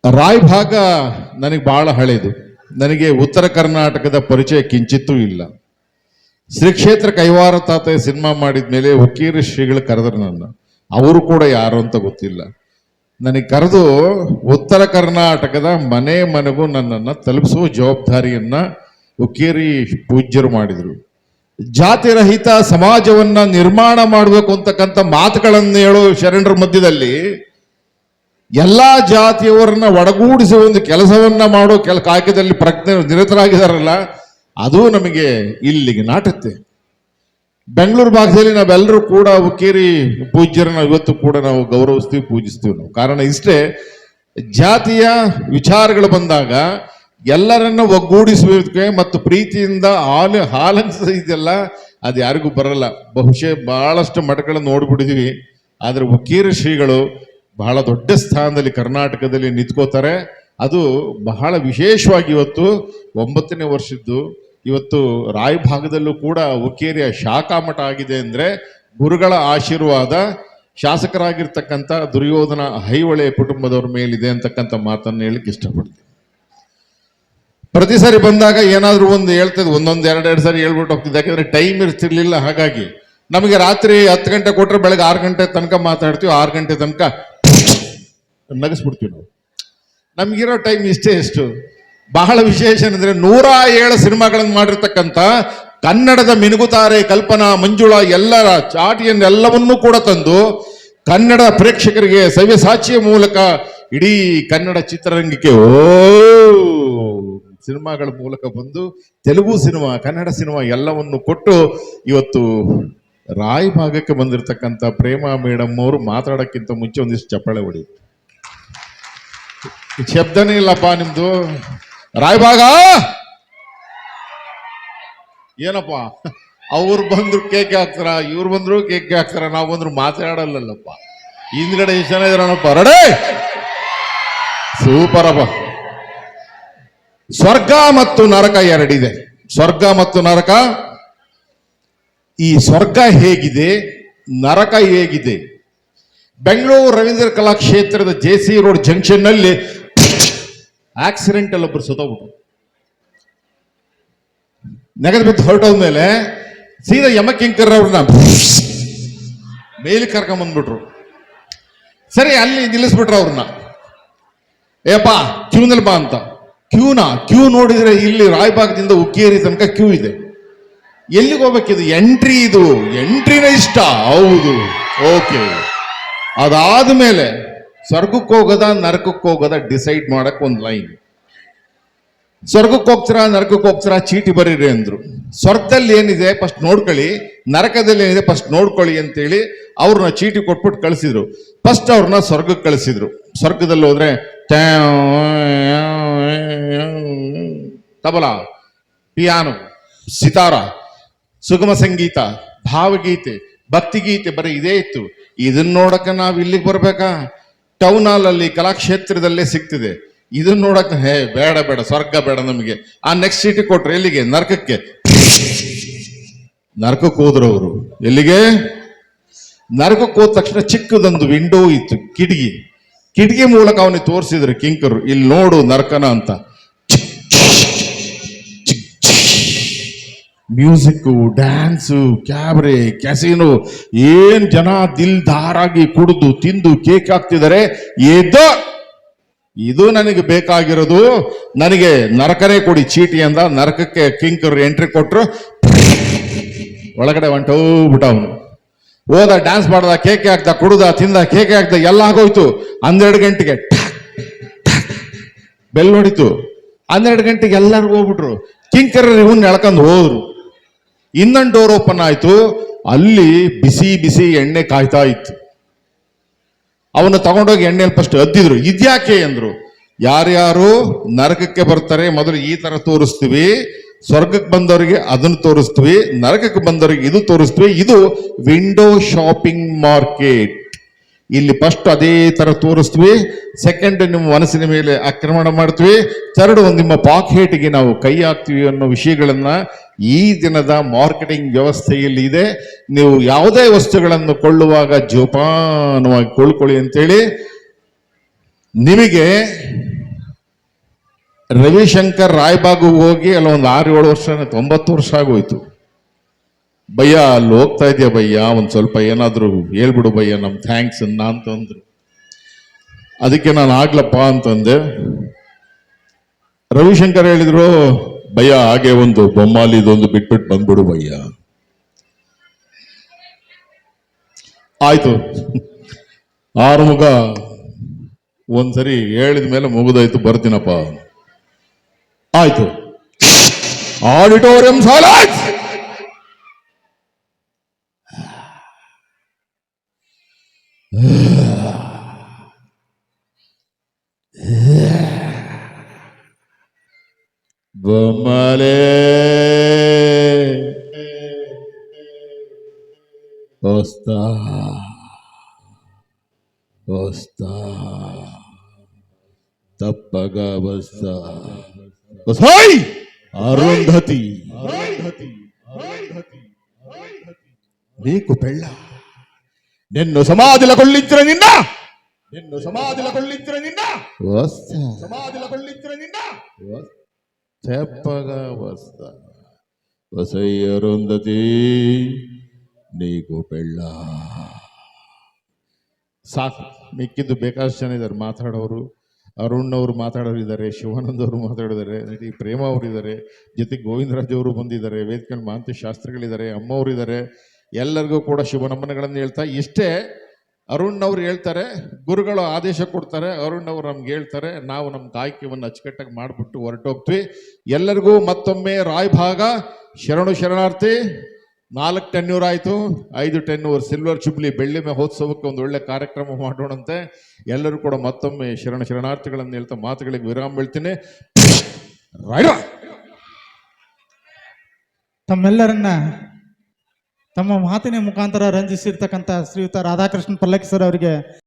ರಾಯಭಾಗ ನನಗೆ ಬಹಳ ಹಳೇದು. ನನಗೆ ಉತ್ತರ ಕರ್ನಾಟಕದ ಪರಿಚಯ ಕಿಂಚಿತ್ತೂ ಇಲ್ಲ. ಶ್ರೀ ಕ್ಷೇತ್ರ ಕೈವಾರ ತಾತ ಸಿನಿಮಾ ಮಾಡಿದ ಮೇಲೆ ಹುಕ್ಕೇರಿ ಶ್ರೀಗಳು ಕರೆದ್ರು ನನ್ನ. ಅವರು ಕೂಡ ಯಾರು ಅಂತ ಗೊತ್ತಿಲ್ಲ. ನನಗೆ ಕರೆದು ಉತ್ತರ ಕರ್ನಾಟಕದ ಮನೆ ಮನೆಗೂ ನನ್ನನ್ನು ತಲುಪಿಸುವ ಜವಾಬ್ದಾರಿಯನ್ನ ಹುಕ್ಕೇರಿ ಪೂಜ್ಯರು ಮಾಡಿದರು. ಜಾತಿ ರಹಿತ ಸಮಾಜವನ್ನ ನಿರ್ಮಾಣ ಮಾಡಬೇಕು ಅಂತಕ್ಕಂಥ ಮಾತುಗಳನ್ನು ಹೇಳೋ ಶರಣರ ಮಧ್ಯದಲ್ಲಿ ಎಲ್ಲಾ ಜಾತಿಯವರನ್ನ ಒಡಗೂಡಿಸುವ ಒಂದು ಕೆಲಸವನ್ನ ಮಾಡೋ ಕಾಯಕದಲ್ಲಿ ಪ್ರಜ್ಞೆ ನಿರತರಾಗಿದ್ದಾರಲ್ಲ, ಅದು ನಮಗೆ ಇಲ್ಲಿಗೆ ನಾಟುತ್ತೆ. ಬೆಂಗಳೂರು ಭಾಗದಲ್ಲಿ ನಾವೆಲ್ಲರೂ ಕೂಡ ಹುಕ್ಕೇರಿ ಪೂಜ್ಯರನ್ನ ಇವತ್ತು ಕೂಡ ನಾವು ಗೌರವಿಸ್ತೀವಿ, ಪೂಜಿಸ್ತೀವಿ. ನಾವು ಕಾರಣ ಇಷ್ಟೇ, ಜಾತಿಯ ವಿಚಾರಗಳು ಬಂದಾಗ ಎಲ್ಲರನ್ನ ಒಗ್ಗೂಡಿಸುವಿಕೆ ಮತ್ತು ಪ್ರೀತಿಯಿಂದ ಹಾಲಂಗಿಸೋದಿದೆಯಲ್ಲ, ಅದು ಯಾರಿಗೂ ಬರಲ್ಲ. ಬಹುಶಃ ಬಹಳಷ್ಟು ಮಠಗಳನ್ನು ನೋಡ್ಬಿಟ್ಟಿದೀವಿ, ಆದ್ರೆ ಹುಕ್ಕೇರಿ ಶ್ರೀಗಳು ಬಹಳ ದೊಡ್ಡ ಸ್ಥಾನದಲ್ಲಿ ಕರ್ನಾಟಕದಲ್ಲಿ ನಿಂತ್ಕೋತಾರೆ. ಅದು ಬಹಳ ವಿಶೇಷವಾಗಿ ಇವತ್ತು 9ನೇ ವರ್ಷದ್ದು. ಇವತ್ತು ರಾಯಭಾಗದಲ್ಲೂ ಕೂಡ ಹುಕ್ಕೇರಿಯ ಶಾಖಾ ಮಠ ಆಗಿದೆ ಅಂದ್ರೆ ಗುರುಗಳ ಆಶೀರ್ವಾದ ಶಾಸಕರಾಗಿರ್ತಕ್ಕಂಥ ದುರ್ಯೋಧನ ಹೈಹೊಳೆ ಕುಟುಂಬದವ್ರ ಮೇಲಿದೆ ಅಂತಕ್ಕಂಥ ಮಾತನ್ನು ಹೇಳಿಕ್ಕೆ ಇಷ್ಟಪಡ್ತೀನಿ. ಪ್ರತಿ ಸಾರಿ ಬಂದಾಗ ಏನಾದರೂ ಒಂದು ಹೇಳ್ತದೆ, ಒಂದೊಂದು 2 ಸಾರಿ ಹೇಳ್ಬಿಟ್ಟು ಹೋಗ್ತಿದ್ದೆ. ಯಾಕಂದ್ರೆ ಟೈಮ್ ಇರ್ತಿರ್ಲಿಲ್ಲ. ಹಾಗಾಗಿ ನಮಗೆ ರಾತ್ರಿ 10 ಗಂಟೆ ಕೊಟ್ಟರೆ ಬೆಳಗ್ಗೆ 6 ಗಂಟೆ ತನಕ ಮಾತಾಡ್ತೀವಿ. 6 ಗಂಟೆ ತನಕ ನಗಿಸ್ಬಿಡ್ತೀವಿ ನಾವು. ನಮಗಿರೋ ಟೈಮ್ ಇಷ್ಟೇ. ಎಷ್ಟು ಬಹಳ ವಿಶೇಷ ಅಂದರೆ 107 ಸಿನಿಮಾಗಳನ್ನು ಮಾಡಿರ್ತಕ್ಕಂಥ ಕನ್ನಡದ ಮಿನುಗುತಾರೆ ಕಲ್ಪನಾ, ಮಂಜುಳಾ ಎಲ್ಲರ ಚಾಟಿಯನ್ನೆಲ್ಲವನ್ನೂ ಕೂಡ ತಂದು ಕನ್ನಡ ಪ್ರೇಕ್ಷಕರಿಗೆ ಸವ್ಯಸಾಚಿಯ ಮೂಲಕ ಇಡೀ ಕನ್ನಡ ಚಿತ್ರರಂಗಕ್ಕೆ ಸಿನಿಮಾಗಳ ಮೂಲಕ ಬಂದು ತೆಲುಗು ಸಿನಿಮಾ, ಕನ್ನಡ ಸಿನಿಮಾ ಎಲ್ಲವನ್ನು ಕೊಟ್ಟು ಇವತ್ತು ರಾಯಭಾಗಕ್ಕೆ ಬಂದಿರತಕ್ಕಂಥ ಪ್ರೇಮಾ ಮೇಡಮ್ ಅವರು ಮಾತಾಡೋಕ್ಕಿಂತ ಮುಂಚೆ ಒಂದಿಷ್ಟು ಚಪ್ಪಾಳೆ ಹೊಡಿ. ಶಬ್ದನೇ ಇಲ್ಲಪ್ಪ ನಿಮ್ದು. ರಾಯಭಾಗ ಏನಪ್ಪ, ಅವ್ರು ಬಂದ್ರು ಕೇಕ್ ಹಾಕ್ತಾರ, ಇವ್ರು ಬಂದ್ರು ಕೇಕ್ ಹಾಕ್ತಾರ, ನಾವು ಬಂದ್ರು ಮಾತಾಡಲ್ಲಪ್ಪ. ಹಿಂದ್ಗಡೆ ಎಷ್ಟು ಜನ ಇದ್ರಪ್ಪ, ರಡೇ ಸೂಪರ್ ಅಪ್ಪ. ಸ್ವರ್ಗ ಮತ್ತು ನರಕ ಎರಡಿದೆ. ಸ್ವರ್ಗ ಮತ್ತು ನರಕ. ಈ ಸ್ವರ್ಗ ಹೇಗಿದೆ, ನರಕ ಹೇಗಿದೆ? ಬೆಂಗಳೂರು ರವೀಂದ್ರ ಕಲಾಕ್ಷೇತ್ರದ JC ರೋಡ್ ಜಂಕ್ಷನ್ ನಲ್ಲಿ ಆಕ್ಸಿಡೆಂಟ್ ಅಲ್ಲಿ ಒಬ್ಬರು ಸತ್ತೋಗ್ಬಿಟ್ರು. ನೆಗದು ಬಿದ್ದು ಹೊರಟೋದ್ಮೇಲೆ ಸೀದಾ ಯಮಕಿಂಕರ್ ಅವ್ರನ್ನ ಮೇಲೆ ಕರ್ಕೊಂಡ್ ಬಂದ್ಬಿಟ್ರು. ಸರಿ, ಅಲ್ಲಿ ನಿಲ್ಲಿಸ್ಬಿಟ್ರು ಅವ್ರನ್ನ. ಏಪಾ ಕ್ಯೂನಲ್ಲಿ ಬಾ ಅಂತ. ಕ್ಯೂ ನೋಡಿದ್ರೆ ಇಲ್ಲಿ ರಾಯಭಾಗದಿಂದ ಹುಕ್ಕೇರಿ ತನಕ ಕ್ಯೂ ಇದೆ. ಎಲ್ಲಿಗೆ ಹೋಗ್ಬೇಕಿದು? ಎಂಟ್ರಿ. ಇದು ಎಂಟ್ರಿನ ಇಷ್ಟ. ಹೌದು, ಓಕೆ. ಅದಾದ್ಮೇಲೆ ಸ್ವರ್ಗಕ್ಕೆ ಹೋಗೋದ ನರಕಕ್ಕೆ ಹೋಗೋದ ಡಿಸೈಡ್ ಮಾಡಕ್ ಒಂದು ಲೈನ್. ಸ್ವರ್ಗಕ್ಕೆ ಹೋಗ್ತೀರಾ ನರಕಕ್ಕೆ ಹೋಗ್ತೀರಾ, ಚೀಟಿ ಬರೀರಿ ಅಂದ್ರು. ಸ್ವರ್ಗದಲ್ಲಿ ಏನಿದೆ ಫಸ್ಟ್ ನೋಡ್ಕೊಳ್ಳಿ, ನರಕದಲ್ಲಿ ಏನಿದೆ ಫಸ್ಟ್ ನೋಡ್ಕೊಳ್ಳಿ ಅಂತೇಳಿ ಅವ್ರನ್ನ ಚೀಟಿ ಕೊಟ್ಬಿಟ್ಟು ಕಳಿಸಿದ್ರು. ಫಸ್ಟ್ ಅವ್ರನ್ನ ಸ್ವರ್ಗಕ್ಕೆ ಕಳಿಸಿದ್ರು. ಸ್ವರ್ಗದಲ್ಲಿ ಹೋದ್ರೆ ತಬಲಾ, ಪಿಯಾನೋ, ಸಿತಾರ, ಸುಗಮ ಸಂಗೀತ, ಭಾವಗೀತೆ, ಭಕ್ತಿಗೀತೆ ಬರೀ ಇದೇ ಇತ್ತು. ಇದನ್ನ ನೋಡಕ ನಾವು ಇಲ್ಲಿಗೆ ಬರ್ಬೇಕಾ? ಟೌನ್ ಹಾಲ್ ಅಲ್ಲಿ ಕಲಾಕ್ಷೇತ್ರದಲ್ಲೇ ಸಿಗ್ತಿದೆ. ಇದನ್ನ ನೋಡಕ ಬೇಡ ಬೇಡ, ಸ್ವರ್ಗ ಬೇಡ ನಮಗೆ. ಆ ನೆಕ್ಸ್ಟ್ ಸೀಟಿ ಕೊಟ್ರು ಎಲ್ಲಿಗೆ? ನರಕಕ್ಕೆ. ನರಕಕ್ಕೆ ಹೋದ್ರು ಅವರು. ಎಲ್ಲಿಗೆ? ನರಕಕ್ಕೆ ಹೋದ ತಕ್ಷಣ ಚಿಕ್ಕದೊಂದು ವಿಂಡೋ ಇತ್ತು, ಕಿಟಕಿ ಮೂಲಕ ಅವನಿಗೆ ತೋರಿಸಿದ್ರು ಕಿಂಕರು, ಇಲ್ಲಿ ನೋಡು ನರಕನ ಅಂತ. ಮ್ಯೂಸಿಕ್, ಡ್ಯಾನ್ಸು, ಕ್ಯಾಬ್ರೆ, ಕ್ಯಾಸಿನೋ, ಏನ್ ಜನ ದಿಲ್ದಾರಾಗಿ ಕುಡಿದು ತಿಂದು ಕೇಕ್ ಹಾಕ್ತಿದ್ದಾರೆ. ಇದು ನನಗೆ ಬೇಕಾಗಿರೋದು, ನನಗೆ ನರಕನೇ ಕೊಡಿ ಚೀಟಿ ಅಂದ. ನರಕಕ್ಕೆ ಕಿಂಕರ್ ಎಂಟ್ರಿ ಕೊಟ್ರು. ಒಳಗಡೆ ಹೊಂಟೋಗ್ಬಿಟ್ಟ ಅವನು. ಹೋದ, ಡ್ಯಾನ್ಸ್ ಮಾಡ್ದ, ಕೇಕೆ ಹಾಕ್ದ, ಕುಡ್ದ, ತಿಂದ, ಕೇಕೆ ಹಾಕ್ದ, ಎಲ್ಲ ಆಗೋಯ್ತು. 12 ಗಂಟೆಗೆ ಬೆಲ್ ಹೊಡಿತು. 12 ಗಂಟೆಗೆ ಎಲ್ಲರಿಗೂ ಹೋಗ್ಬಿಟ್ರು. ಕಿಂಕರ್ ಇವನ್ ಎಳ್ಕೊಂಡು ಹೋದ್ರು. ಇನ್ನೊಂದು ಡೋರ್ ಓಪನ್ ಆಯ್ತು. ಅಲ್ಲಿ ಬಿಸಿ ಬಿಸಿ ಎಣ್ಣೆ ಕಾಯ್ತಾ ಇತ್ತು. ಅವನ್ನ ತಗೊಂಡೋಗಿ ಎಣ್ಣೆಯಲ್ಲಿ ಫಸ್ಟ್ ಅದ್ದಿದ್ರು. ಇದ್ಯಾಕೆ ಅಂದ್ರು. ಯಾರ್ಯಾರು ನರಕಕ್ಕೆ ಬರ್ತಾರೆ ಮೊದಲು ಈ ತರ ತೋರಿಸ್ತೀವಿ, ಸ್ವರ್ಗಕ್ಕೆ ಬಂದವರಿಗೆ ಅದನ್ನು ತೋರಿಸ್ತೀವಿ, ನರಕಕ್ಕೆ ಬಂದವರಿಗೆ ಇದು ತೋರಿಸ್ತೀವಿ. ಇದು ವಿಂಡೋ ಶಾಪಿಂಗ್ ಮಾರ್ಕೆಟ್. ಇಲ್ಲಿ ಫಸ್ಟ್ ಅದೇ ತರ ತೋರಿಸ್ತೀವಿ. ಸೆಕೆಂಡ್ ನಿಮ್ಮ ಮನಸ್ಸಿನ ಮೇಲೆ ಆಕ್ರಮಣ ಮಾಡ್ತೀವಿ. ಥರ್ಡ್ ನಿಮ್ಮ ಪಾಕೆಟ್ಗೆ ನಾವು ಕೈ ಹಾಕ್ತೀವಿ ಅನ್ನೋ ವಿಷಯಗಳನ್ನ ಈ ದಿನದ ಮಾರ್ಕೆಟಿಂಗ್ ವ್ಯವಸ್ಥೆಯಲ್ಲಿ ಇದೆ. ನೀವು ಯಾವುದೇ ವಸ್ತುಗಳನ್ನು ಕೊಳ್ಳುವಾಗ ಜೋಪಾನವಾಗಿ ಕೊಳ್ಳಿ ಅಂತೇಳಿ ನಿಮಗೆ ರವಿಶಂಕರ್ ರಾಯಬಾಗ್ ಹೋಗಿ ಅಲ್ಲ ಒಂದು 6-7 ವರ್ಷ 90 ವರ್ಷ ಆಗೋಯ್ತು. ಭಯ್ಯ ಅಲ್ಲಿ ಹೋಗ್ತಾ ಇದೆಯಾ ಭಯ್ಯ, ಒಂದು ಸ್ವಲ್ಪ ಏನಾದರೂ ಹೇಳ್ಬಿಡು ಭಯ್ಯ, ನಮ್ ಥ್ಯಾಂಕ್ಸ್ ಅಂತಂದ್ರು. ಅದಕ್ಕೆ ನಾನು ಆಗ್ಲಪ್ಪ ಅಂತಂದೆ. ರವಿಶಂಕರ್ ಹೇಳಿದ್ರು, ಭಯ್ಯ ಹಾಗೆ ಒಂದು ಬೊಮ್ಮಾಲಿದೊಂದು ಬಿಟ್ಬಿಟ್ಟು ಬಂದ್ಬಿಡು ಭಯ್ಯ. ಆಯ್ತು. ಆರುಮುಗ ಒಂದ್ಸರಿ ಹೇಳಿದ ಮೇಲೆ ಮುಗಿದೋಯ್ತು, ಬರ್ತೀನಪ್ಪ. ಆಯ್ತು. Auditorium silence. ಬೊಮ್ಮಲೆ ಹೊಸ್ತಾ ಹೊಸ್ತಾ ತಪ್ಪಗ ಬಸ್ತಾ ಹೊಸಾಯ್ ಅರುಂಧತಿ నీకు పెళ్ళ నిన్ను సమాధిలో కొల్లించిన నిన్న చెప్పగా వస్తా వసై అరుంధతి నీకు పెళ్ళ. ಸಾಕು, ಮಿಕ್ಕಿದ್ದು ಬೇಕಾದಷ್ಟು ಜನ ಇದ್ದಾರೆ ಮಾತಾಡೋರು. ಅರುಣ್ ಅವರು ಮಾತಾಡೋರು ಇದ್ದಾರೆ, ಶಿವಾನಂದ್ ಅವರು ಮಾತಾಡಿದ್ದಾರೆ, ನಟಿ ಪ್ರೇಮ ಅವರು ಇದ್ದಾರೆ, ಜೊತೆಗೆ ಗೋವಿಂದರಾಜ್ ಅವರು ಬಂದಿದ್ದಾರೆ, ವೇದಿಕೆ ಮಾಂತಿ ಶಾಸ್ತ್ರಿಗಳಿದ್ದಾರೆ, ಅಮ್ಮ ಅವರು ಇದ್ದಾರೆ. ಎಲ್ಲರಿಗೂ ಕೂಡ ಶುಭ ನಮನಗಳನ್ನು ಹೇಳ್ತಾ, ಇಷ್ಟೇ ಅರುಣ್ ಅವ್ರು ಹೇಳ್ತಾರೆ, ಗುರುಗಳು ಆದೇಶ ಕೊಡ್ತಾರೆ, ಅರುಣ್ ಅವರು ನಮ್ಗೆ ಹೇಳ್ತಾರೆ, ನಾವು ನಮ್ಮ ಕಾಯಕವನ್ನು ಅಚ್ಚುಕಟ್ಟಾಗಿ ಮಾಡಿಬಿಟ್ಟು ಹೊರಟೋಗ್ತೀವಿ. ಎಲ್ಲರಿಗೂ ಮತ್ತೊಮ್ಮೆ ರಾಯಭಾಗ ಶರಣು ಶರಣಾರ್ಥಿ. 4 ಟೆನ್ಯೂರ್ ಆಯಿತು, 5 ಟೆನ್ಯೂರ್ ಸಿಲ್ವರ್ ಜುಬ್ಲಿ ಬೆಳ್ಳಿ ಮಹೋತ್ಸವಕ್ಕೆ ಒಂದು ಒಳ್ಳೆ ಕಾರ್ಯಕ್ರಮ ಮಾಡೋಣಂತೆ. ಎಲ್ಲರೂ ಕೂಡ ಮತ್ತೊಮ್ಮೆ ಶರಣಾರ್ಥಿಗಳನ್ನು ಹೇಳ್ತಾ ಮಾತುಗಳಿಗೆ ವಿರಾಮ ಬೀಳ್ತೀನಿ. ತಮ್ಮೆಲ್ಲರನ್ನ ತಮ್ಮ ಮಾತಿನ ಮುಖಾಂತರ ರಂಜಿಸಿರ್ತಕ್ಕಂಥ ಶ್ರೀಯುತ ರಾಧಾಕೃಷ್ಣ ಪಲ್ಲಕ್ಕಿ ಸರ್ ಅವರಿಗೆ